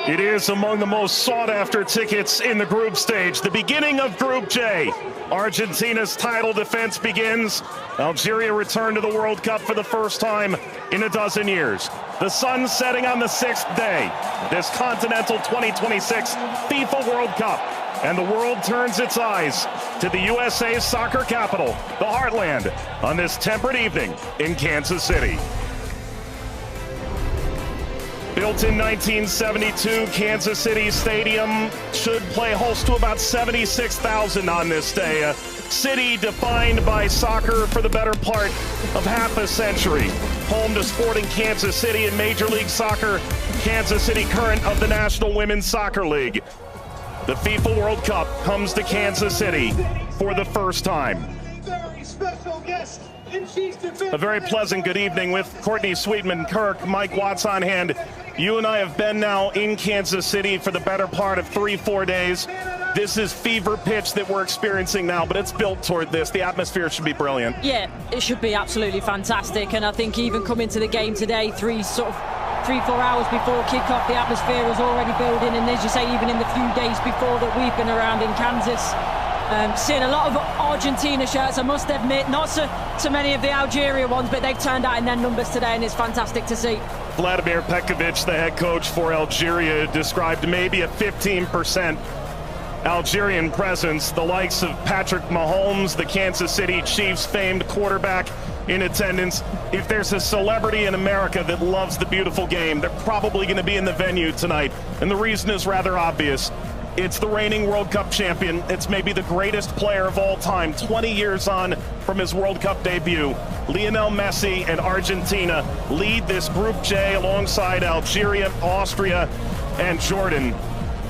It is among the most sought-after tickets in the group stage. The beginning of Group J. Argentina's title defense begins. Algeria returned to the World Cup for the first time in a dozen years. The sun setting on the 6th day. This Continental 2026 FIFA World Cup. And the world turns its eyes to the USA's soccer capital, the Heartland, on this temperate evening in Kansas City. Built in 1972, Kansas City Stadium should play host to about 76,000 on this day. A city defined by soccer for the better part of half a century. Home to Sporting Kansas City in Major League Soccer, Kansas City Current of the National Women's Soccer League. The FIFA World Cup comes to Kansas City for the first time. A very pleasant good evening with Courtney Sweetman-Kirk, Mike Watts on hand. You and I have been now in Kansas City for the better part of 3-4 days. This is fever pitch that we're experiencing now, but it's built toward this. The atmosphere should be brilliant. Yeah, it should be absolutely fantastic. And I think even coming to the game today, 3-4 hours before kickoff, the atmosphere was already building. And as you say, even in the few days before that we've been around in Kansas, seeing a lot of Argentina shirts, I must admit, not so many of the Algeria ones, but they've turned out in their numbers today, and it's fantastic to see. Vladimir Petkovic, the head coach for Algeria, described maybe a 15% Algerian presence. The likes of Patrick Mahomes, the Kansas City Chiefs famed quarterback, in attendance. If there's a celebrity in America that loves the beautiful game, they're probably going to be in the venue tonight. And the reason is rather obvious. It's the reigning World Cup champion. It's maybe the greatest player of all time, 20 years on from his World Cup debut. Lionel Messi and Argentina lead this Group J alongside Algeria, Austria, and Jordan.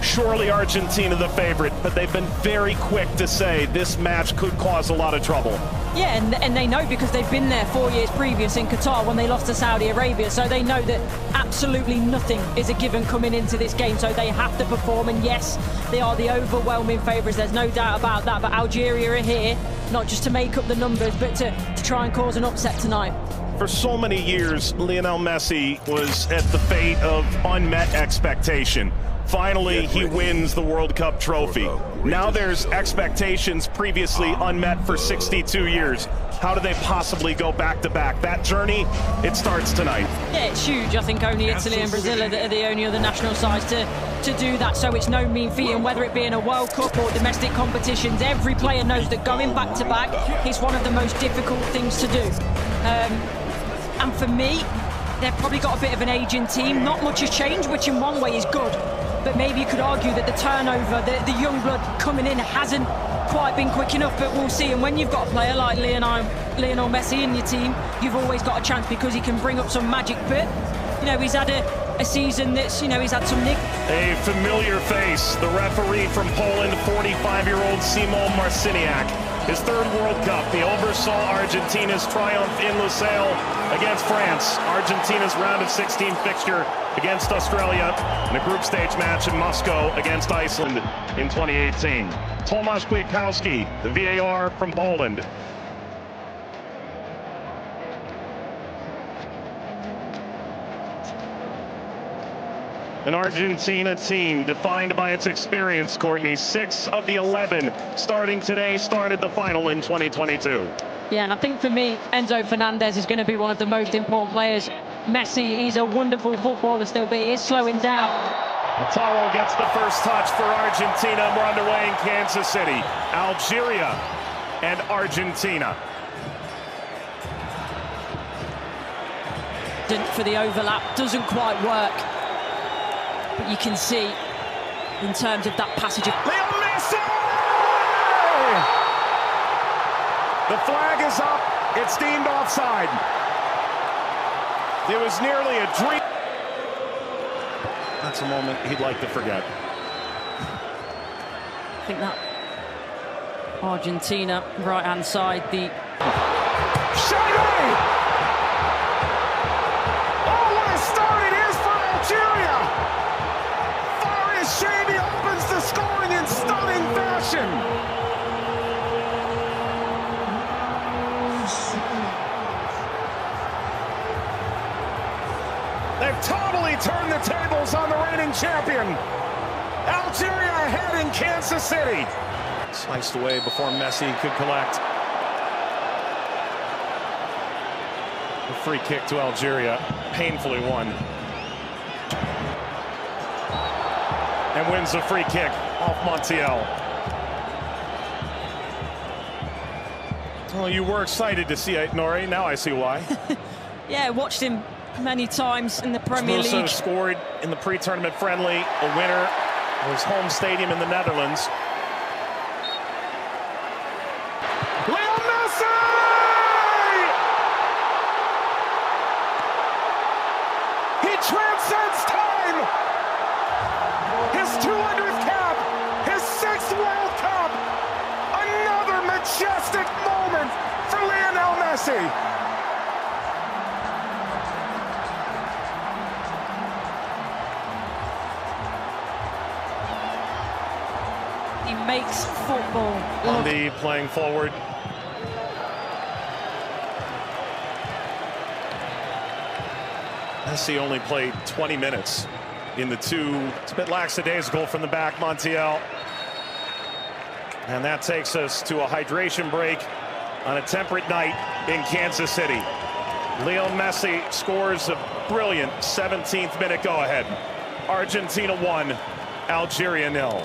Surely Argentina the favorite, but they've been very quick to say this match could cause a lot of trouble. Yeah, and they know because they've been there 4 years previous in Qatar when they lost to Saudi Arabia, so they know that absolutely nothing is a given coming into this game, so they have to perform. And yes, they are the overwhelming favourites, there's no doubt about that, but Algeria are here, not just to make up the numbers, but to try and cause an upset tonight. For so many years, Lionel Messi was at the fate of unmet expectation. Finally, he wins the World Cup trophy. Now there's expectations previously unmet for 62 years. How do they possibly go back-to-back? That journey, it starts tonight. Yeah, it's huge. I think only Italy and Brazil are the only other national sides to do that, so it's no mean feat. And whether it be in a World Cup or domestic competitions, every player knows that going back-to-back is one of the most difficult things to do. And for me, they've probably got a bit of an aging team. Not much has changed, which in one way is good. But maybe you could argue that the turnover, the young blood coming in hasn't quite been quick enough, but we'll see. And when you've got a player like Lionel Messi in your team, you've always got a chance because he can bring up some magic. But, you know, he's had a season that's, you know, he's had some nick. A familiar face, the referee from Poland, 45-year-old Szymon Marciniak. His third World Cup, he oversaw Argentina's triumph in Lusail against France. Argentina's round of 16 fixture against Australia in a group stage match in Moscow against Iceland in 2018. Tomasz Kwiatkowski, the VAR from Poland. An Argentina team defined by its experience, Courtney. 6 of the 11 starting today started the final in 2022. Yeah, and I think for me, Enzo Fernandez is going to be one of the most important players. Messi, he's a wonderful footballer still, but he is slowing down. Taro gets the first touch for Argentina. We're underway in Kansas City. Algeria and Argentina. For the overlap, doesn't quite work. But you can see, in terms of that passage of Leo Messi! The flag is up. It's deemed offside. It was nearly a dream. That's a moment he'd like to forget. I think that Argentina, right-hand side, the... Shady! Oh, what a start it is for Algeria! Shady opens the scoring in stunning fashion. They've totally turned the tables on the defending champion. Algeria ahead in Kansas City. Sliced away before Messi could collect. A free kick to Algeria, painfully won. And wins a free kick off Montiel. Well, you were excited to see it, Nori. Now I see why. Yeah, watched him many times in the Premier League. Also scored in the pre-tournament friendly, a winner of his home stadium in the Netherlands. Lionel Messi! He transcends time! His 200th cap, his 6th World Cup, another majestic moment for Lionel Messi. He makes football look. Andy playing forward. Messi only played 20 minutes in the two. It's a bit lackadaisical from the back, Montiel. And that takes us to a hydration break on a temperate night in Kansas City. Lionel Messi scores a brilliant 17th minute go-ahead. Argentina 1, Algeria 0.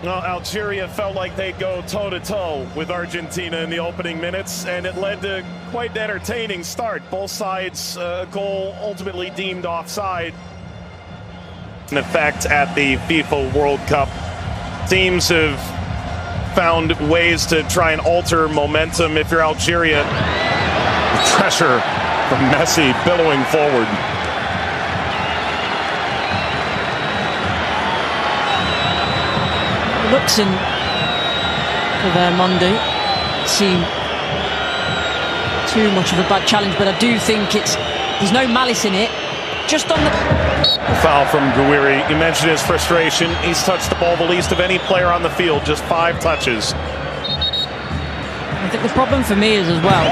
Well, Algeria felt like they'd go toe-to-toe with Argentina in the opening minutes, and it led to quite an entertaining start. Both sides, goal ultimately deemed offside. In effect at the FIFA World Cup, teams have found ways to try and alter momentum. If you're Algeria, pressure from Messi billowing forward. Looks in for their Monday. Seem too much of a bad challenge, but I do think there's no malice in it. Just on the foul from Gouiri. You mentioned his frustration. He's touched the ball the least of any player on the field, just 5 touches. I think the problem for me is as well.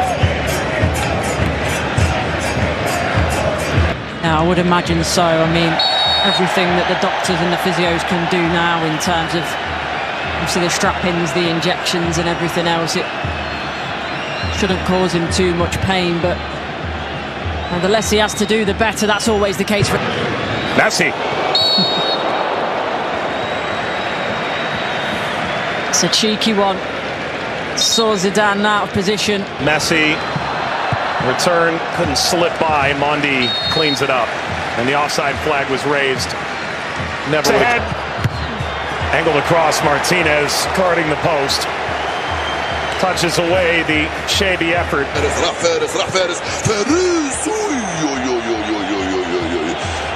Now, I would imagine so. I mean, everything that the doctors and the physios can do now in terms of obviously the strap-ins, the injections and everything else, it shouldn't cause him too much pain, but the less he has to do, the better. That's always the case for Messi. It's a cheeky one. Saw Zidane out of position. Messi, return, couldn't slip by. Mondi cleans it up, and the offside flag was raised. Never ahead. Angled across, Martinez guarding the post. Touches away the shady effort.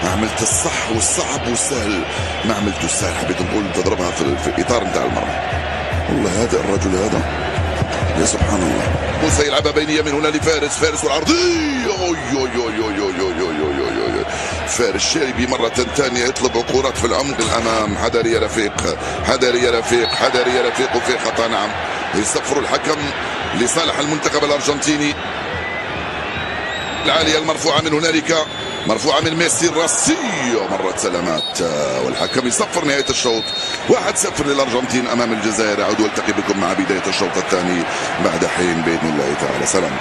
ما عملت الصح والصعب والسهل، ما عملت السهل. حبيت نقول تضربها في اطار نتاع المرمى. والله هذا الرجل هذا يا سبحان الله. موسى يلعبها بينيه من هنا لفارس، فارس والعرضيه. فارس شاربي مرة ثانية يطلب عقورات في العمق الأمام. حذر يا رفيق، حذر يا رفيق، حذر يا رفيق. وفي خطأ نعم. يصفر الحكم لصالح المنتخب الأرجنتيني. العالية المرفوعة من هنالك، مرفوعة من ميسي الراسية. مرت سلامات والحكم يصفر نهاية الشوط. 1-0 للأرجنتين أمام الجزائر. أعود والتقي بكم مع بداية الشوط الثاني بعد حين بإذن الله تعالى. سلام.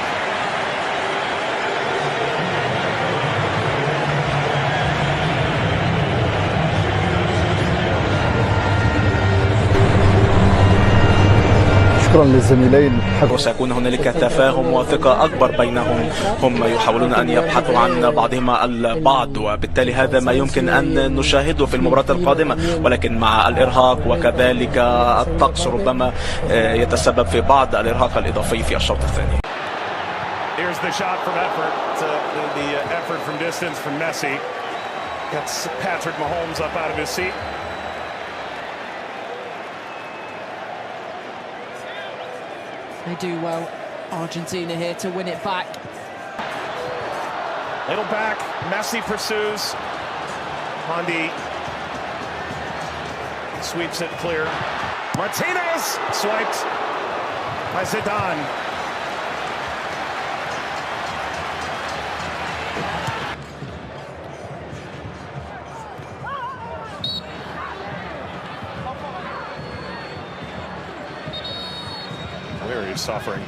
شكرا للزميلين. وسيكون هنالك تفاهم وثقة أكبر بينهم. هم يحاولون أن يبحثوا عن بعضهما البعض، وبالتالي هذا ما يمكن أن نشاهده في المباراة القادمة، ولكن مع الإرهاق وكذلك الطقس ربما يتسبب في بعض الإرهاق الإضافي في الشوط الثاني. Here's the shot from effort. The effort from distance from Messi. Gets Patrick Mahomes up out of his seat. They do well, Argentina here to win it back. Little back, Messi pursues. Mondi Sweeps it clear. Martinez swiped by Zidane. Very suffering.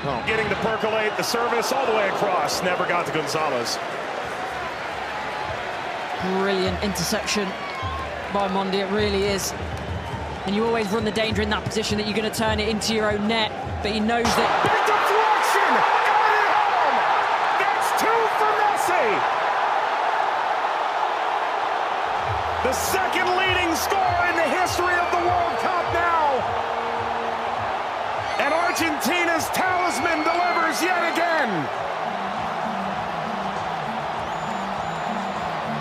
Oh. Getting to percolate the service all the way across. Never got to Gonzalez. Brilliant interception by Mondi, it really is. And you always run the danger in that position that you're going to turn it into your own net, but he knows that. Big deflection! Got it home! That's 2 for Messi! The second leading scorer in the history of the World Cup now! And Argentina's talisman delivers yet again!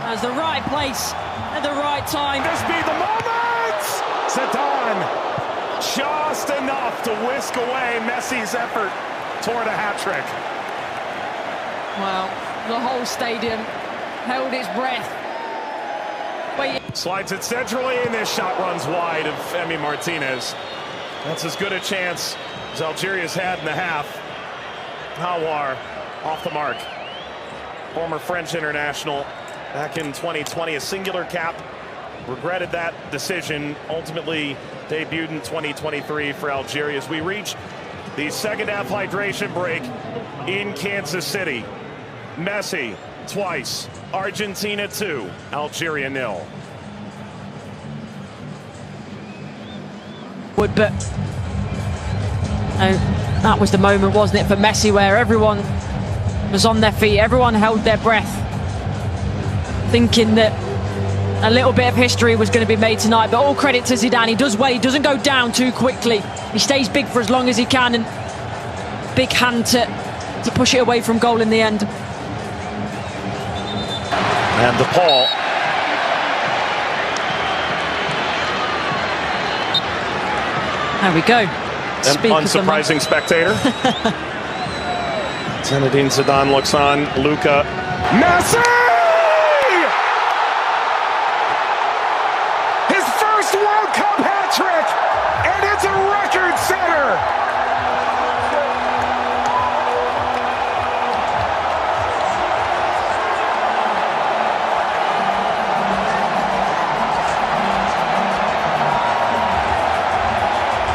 As the right place at the right time. This be the moment! Zidane just enough to whisk away Messi's effort toward a hat-trick. Well, the whole stadium held its breath. Slides it centrally, and this shot runs wide of Emi Martinez. That's as good a chance as Algeria's had in the half. Hawar off the mark. Former French international. Back in 2020, a singular cap. Regretted that decision. Ultimately debuted in 2023 for Algeria as we reach the second half hydration break in Kansas City. Messi twice. Argentina 2. Algeria 0. But that was the moment, wasn't it, for Messi, where everyone was on their feet. Everyone held their breath, thinking that a little bit of history was going to be made tonight. But all credit to Zidane. He does well. He doesn't go down too quickly. He stays big for as long as he can, and big hand to push it away from goal in the end. And DePaul. There we go. An unsurprising spectator. Zinedine Zidane looks on. Luka. Messi! His first World Cup hat-trick! And it's a record setter!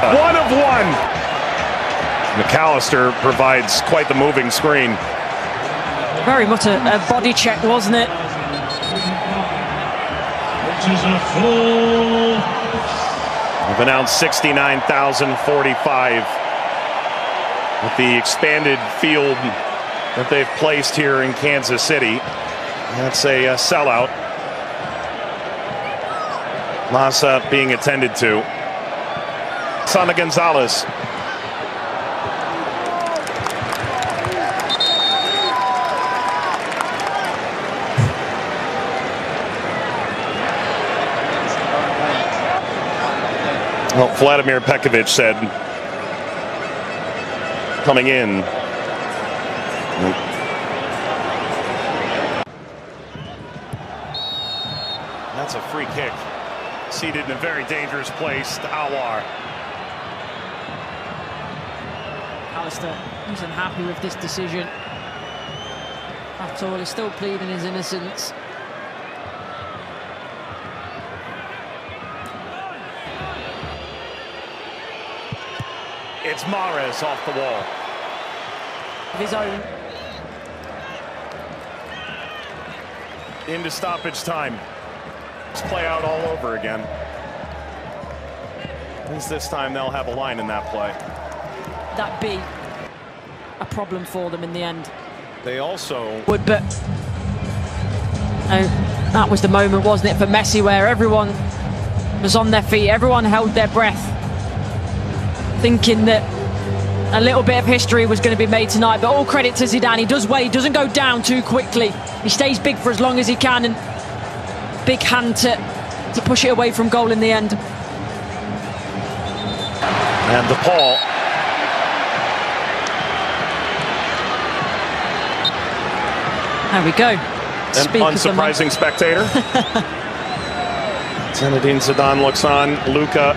One of one. McAllister provides quite the moving screen. Very much a body check, wasn't it? We've announced 69,045 with the expanded field that they've placed here in Kansas City. That's a sellout. Massa being attended to. Sana Gonzalez. Well, Vladimir Pekovic said, coming in. That's a free kick. Seated in a very dangerous place to Hawar. Alistair isn't happy with this decision at all. He's still pleading his innocence. It's Mahrez off the wall. Of his own. Into stoppage time. Let's play out all over again. At least this time they'll have a line in that play. That be a problem for them in the end. They also But that was the moment, wasn't it, for Messi, where everyone was on their feet. Everyone held their breath, thinking that a little bit of history was going to be made tonight. But all credit to Zidane. He does well. He doesn't go down too quickly. He stays big for as long as he can, and big hand to push it away from goal in the end. And DePaul. There we go. An unsurprising spectator. Zinedine Zidane looks on. Luka